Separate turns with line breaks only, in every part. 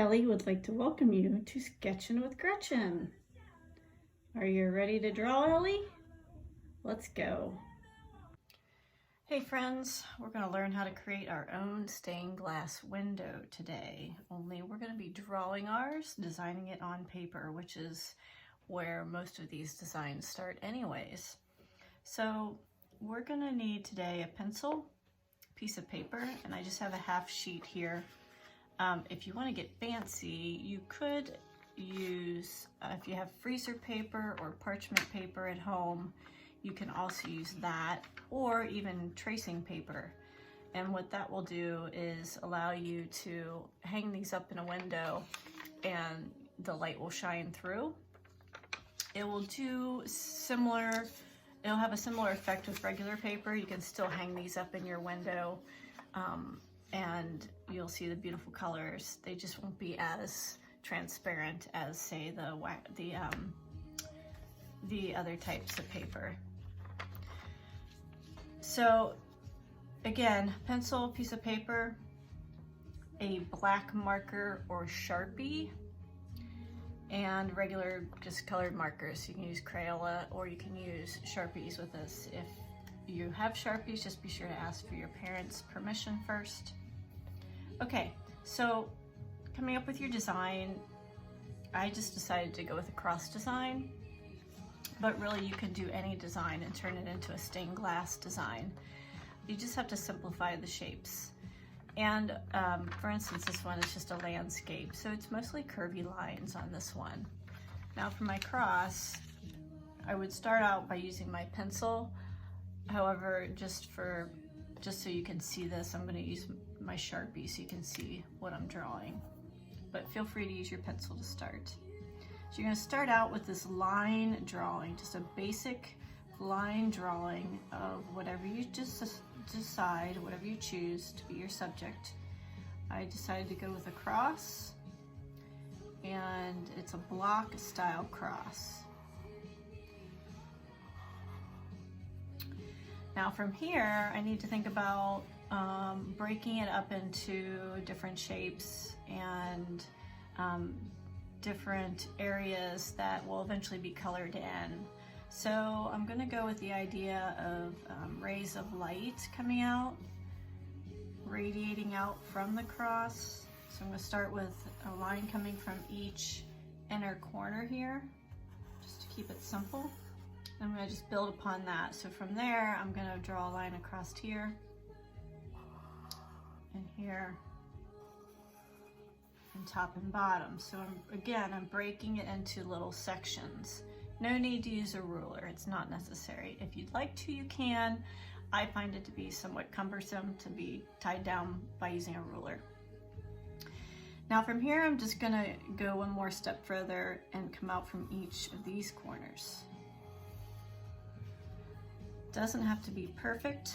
Ellie would like to welcome you to Sketching with Gretchen. Are you ready to draw, Ellie? Let's go. Hey friends, we're going to learn how to create our own stained glass window today. Only we're going to be drawing ours, designing it on paper, which is where most of these designs start anyways. So we're going to need today a pencil, piece of paper, and I just have a half sheet here. If you want to get fancy, you could use, if you have freezer paper or parchment paper at home, you can also use that, or even tracing paper. And what that will do is allow you to hang these up in a window and the light will shine through. It will do similar, it'll have a similar effect with regular paper. You can still hang these up in your window. And you'll see the beautiful colors. They just won't be as transparent as, say, the other types of paper. So again, pencil, piece of paper, a black marker or Sharpie, and regular just colored markers. You can use Crayola or you can use Sharpies with this. If you have Sharpies, just be sure to ask for your parents' permission first. Okay, so coming up with your design, I just decided to go with a cross design, but really you can do any design and turn it into a stained glass design. You just have to simplify the shapes. And for instance, this one is just a landscape, so it's mostly curvy lines on this one. Now for my cross, I would start out by using my pencil. However, just so you can see this, I'm going to use my Sharpie so you can see what I'm drawing. But feel free to use your pencil to start. So you're going to start out with this line drawing, just a basic line drawing of whatever you just decide, whatever you choose to be your subject. I decided to go with a cross, and it's a block style cross. Now from here, I need to think about breaking it up into different shapes and different areas that will eventually be colored in. So I'm going to go with the idea of rays of light coming out, radiating out from the cross. So I'm going to start with a line coming from each inner corner here, just to keep it simple. I'm going to just build upon that. So from there, I'm going to draw a line across here and here and top and bottom. So I'm breaking it into little sections. No need to use a ruler. It's not necessary. If you'd like to, you can. I find it to be somewhat cumbersome to be tied down by using a ruler. Now from here, I'm just going to go one more step further and come out from each of these corners. Doesn't have to be perfect.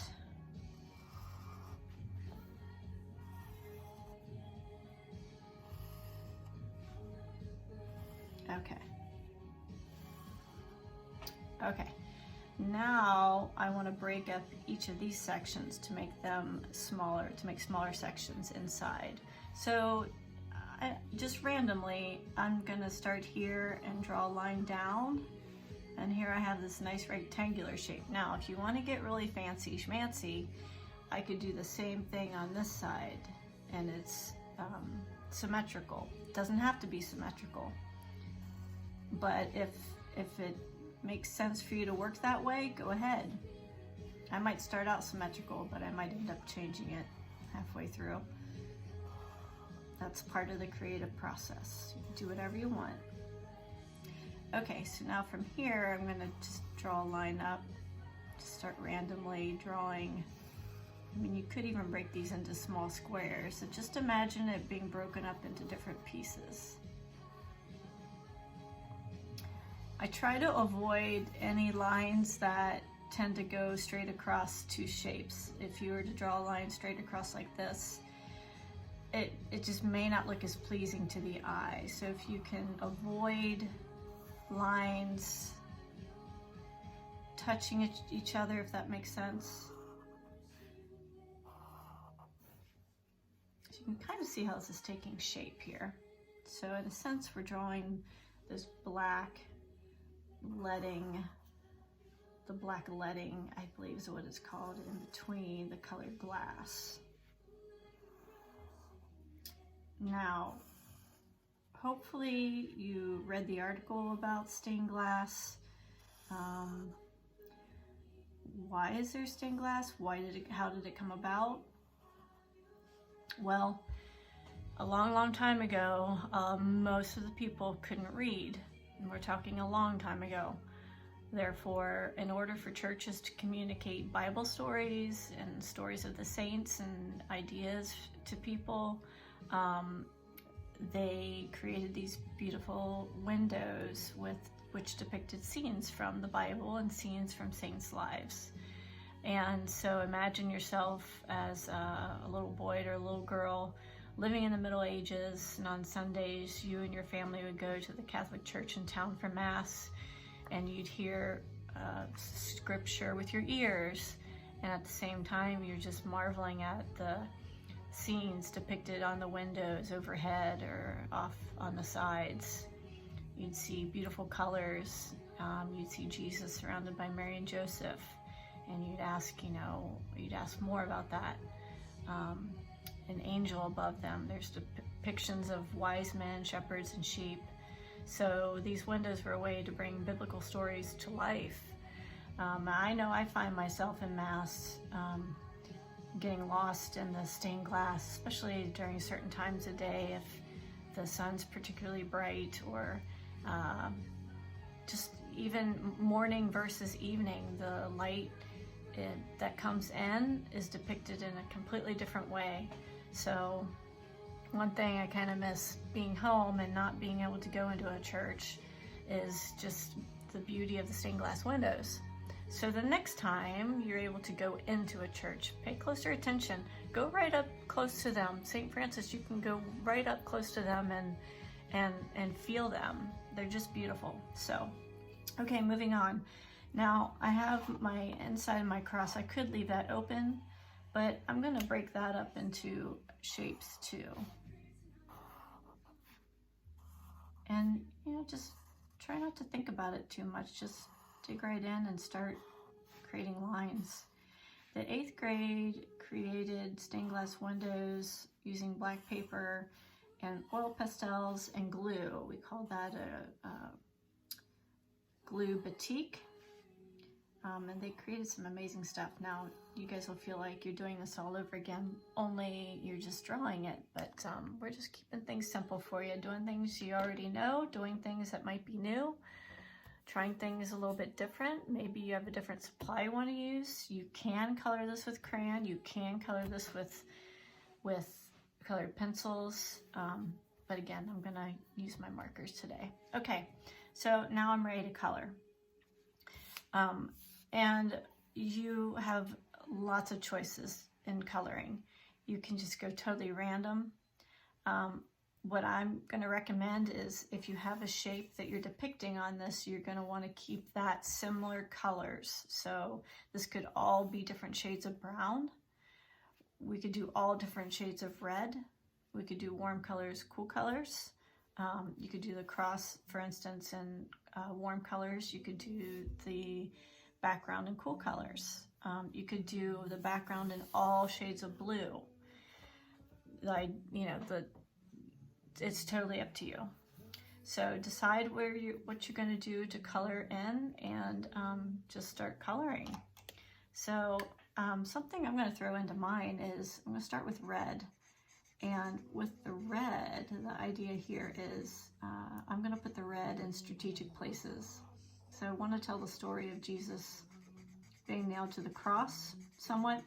Okay, now I want to break up each of these sections to make them smaller, to make smaller sections inside. So just randomly, I'm going to start here and draw a line down. And here I have this nice rectangular shape. Now, if you want to get really fancy schmancy, I could do the same thing on this side, and it's symmetrical. It doesn't have to be symmetrical, but if it makes sense for you to work that way, go ahead. I might start out symmetrical, but I might end up changing it halfway through. That's part of the creative process. You can do whatever you want. Okay, so now from here, I'm going to just draw a line up, just start randomly drawing. I mean, you could even break these into small squares, so just imagine it being broken up into different pieces. I try to avoid any lines that tend to go straight across two shapes. If you were to draw a line straight across like this, it just may not look as pleasing to the eye. So if you can avoid lines touching each other, if that makes sense. So you can kind of see how this is taking shape here. So in a sense, we're drawing this black leading, the black leading, I believe is what it's called, in between the colored glass. Now, hopefully you read the article about stained glass. Why is there stained glass? How did it come about? Well, a long time ago, most of the people couldn't read. And we're talking a long time ago. Therefore, in order for churches to communicate Bible stories and stories of the saints and ideas to people, they created these beautiful windows which depicted scenes from the Bible and scenes from saints' lives. And so imagine yourself as a little boy or a little girl living in the Middle Ages, and on Sundays you and your family would go to the Catholic Church in town for Mass, and you'd hear scripture with your ears, and at the same time you're just marveling at the scenes depicted on the windows overhead or off on the sides. You'd see beautiful colors. You'd see Jesus surrounded by Mary and Joseph, and you'd ask more about that. An angel above them. There's depictions of wise men, shepherds, and sheep. So these windows were a way to bring biblical stories to life. I know I find myself in Mass getting lost in the stained glass, especially during certain times of day, if the sun's particularly bright, or just even morning versus evening. The light that comes in is depicted in a completely different way. So one thing I kind of miss being home and not being able to go into a church is just the beauty of the stained glass windows. So the next time you're able to go into a church, pay closer attention. Go right up close to them. St. Francis, you can go right up close to them and feel them. They're just beautiful. So, okay, moving on. Now I have my inside of my cross. I could leave that open, but I'm going to break that up into shapes too. And, just try not to think about it too much. Just dig right in and start creating lines. The 8th grade created stained glass windows using black paper and oil pastels and glue. We call that a glue batik. And they created some amazing stuff. Now you guys will feel like you're doing this all over again, only you're just drawing it. But we're just keeping things simple for you, doing things you already know, doing things that might be new, trying things a little bit different. Maybe you have a different supply you want to use. You can color this with crayon. You can color this with colored pencils. But again, I'm gonna use my markers today. Okay, so now I'm ready to color. And you have lots of choices in coloring. You can just go totally random. What I'm going to recommend is if you have a shape that you're depicting on this, you're going to want to keep that similar colors. So this could all be different shades of brown. We could do all different shades of red. We could do warm colors, cool colors. You could do the cross, for instance, in warm colors. You could do the background in cool colors. You could do the background in all shades of blue. It's totally up to you. So decide what you're going to do to color in, and just start coloring. So something I'm going to throw into mine is I'm going to start with red. And with the red, the idea here is I'm going to put the red in strategic places. So I want to tell the story of Jesus being nailed to the cross somewhat,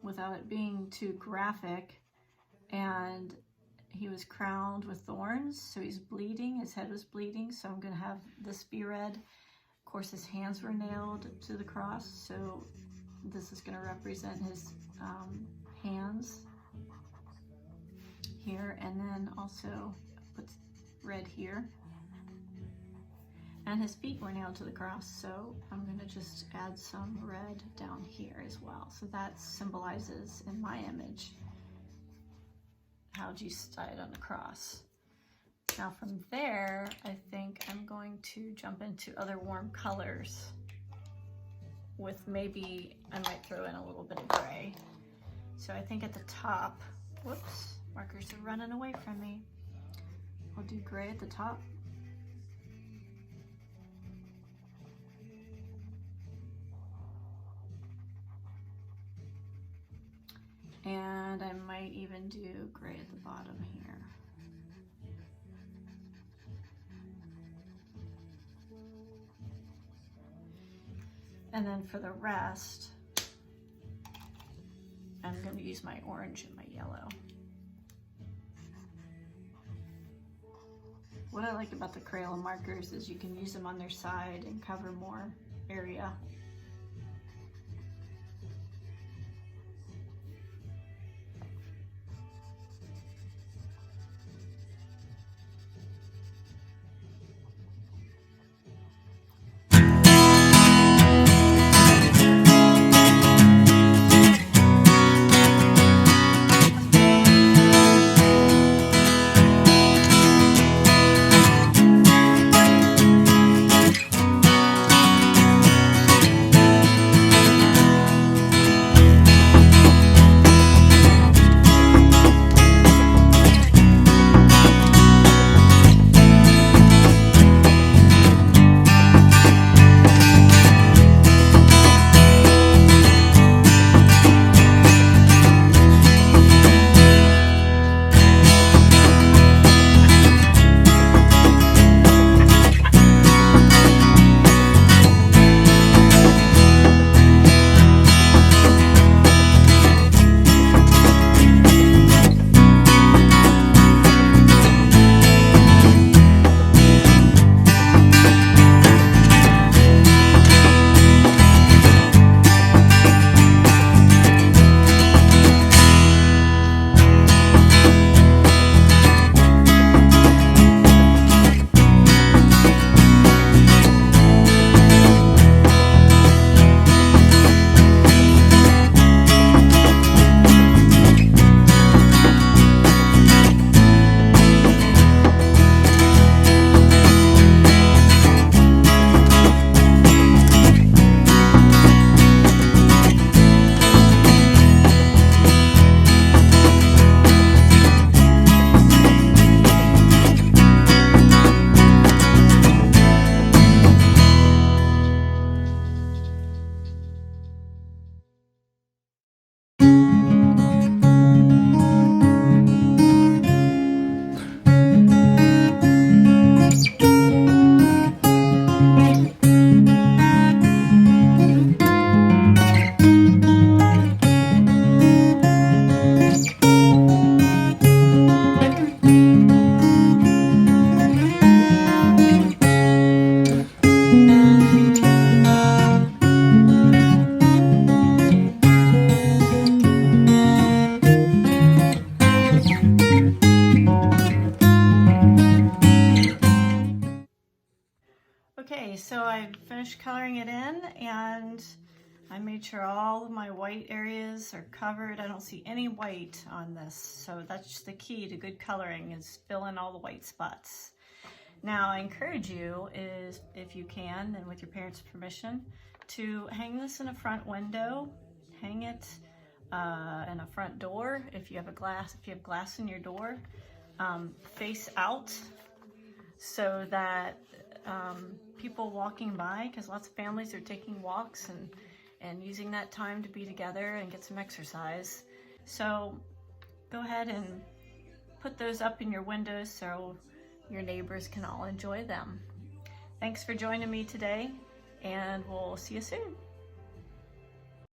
without it being too graphic. And he was crowned with thorns, so he's bleeding, his head was bleeding, so I'm going to have this be red. Of course, his hands were nailed to the cross, so this is going to represent his hands here, and then also put red here. And his feet were nailed to the cross, so I'm going to just add some red down here as well. So that symbolizes, in my image, how Jesus died on the cross. Now from there, I think I'm going to jump into other warm colors with maybe, I might throw in a little bit of gray. So I think at the top, whoops, markers are running away from me. I'll do gray at the top. And I might even do gray at the bottom here. And then for the rest, I'm going to use my orange and my yellow. What I like about the Crayola markers is you can use them on their side and cover more area. Okay, so I finished coloring it in and I made sure all of my white areas are covered. I don't see any white on this, so that's the key to good coloring, is fill in all the white spots. Now I encourage you, is if you can and with your parents' permission, to hang this in a front window, hang it in a front door if you have glass in your door, face out so that people walking by, because lots of families are taking walks and using that time to be together and get some exercise. So go ahead and put those up in your windows so your neighbors can all enjoy them. Thanks for joining me today, and we'll see you soon.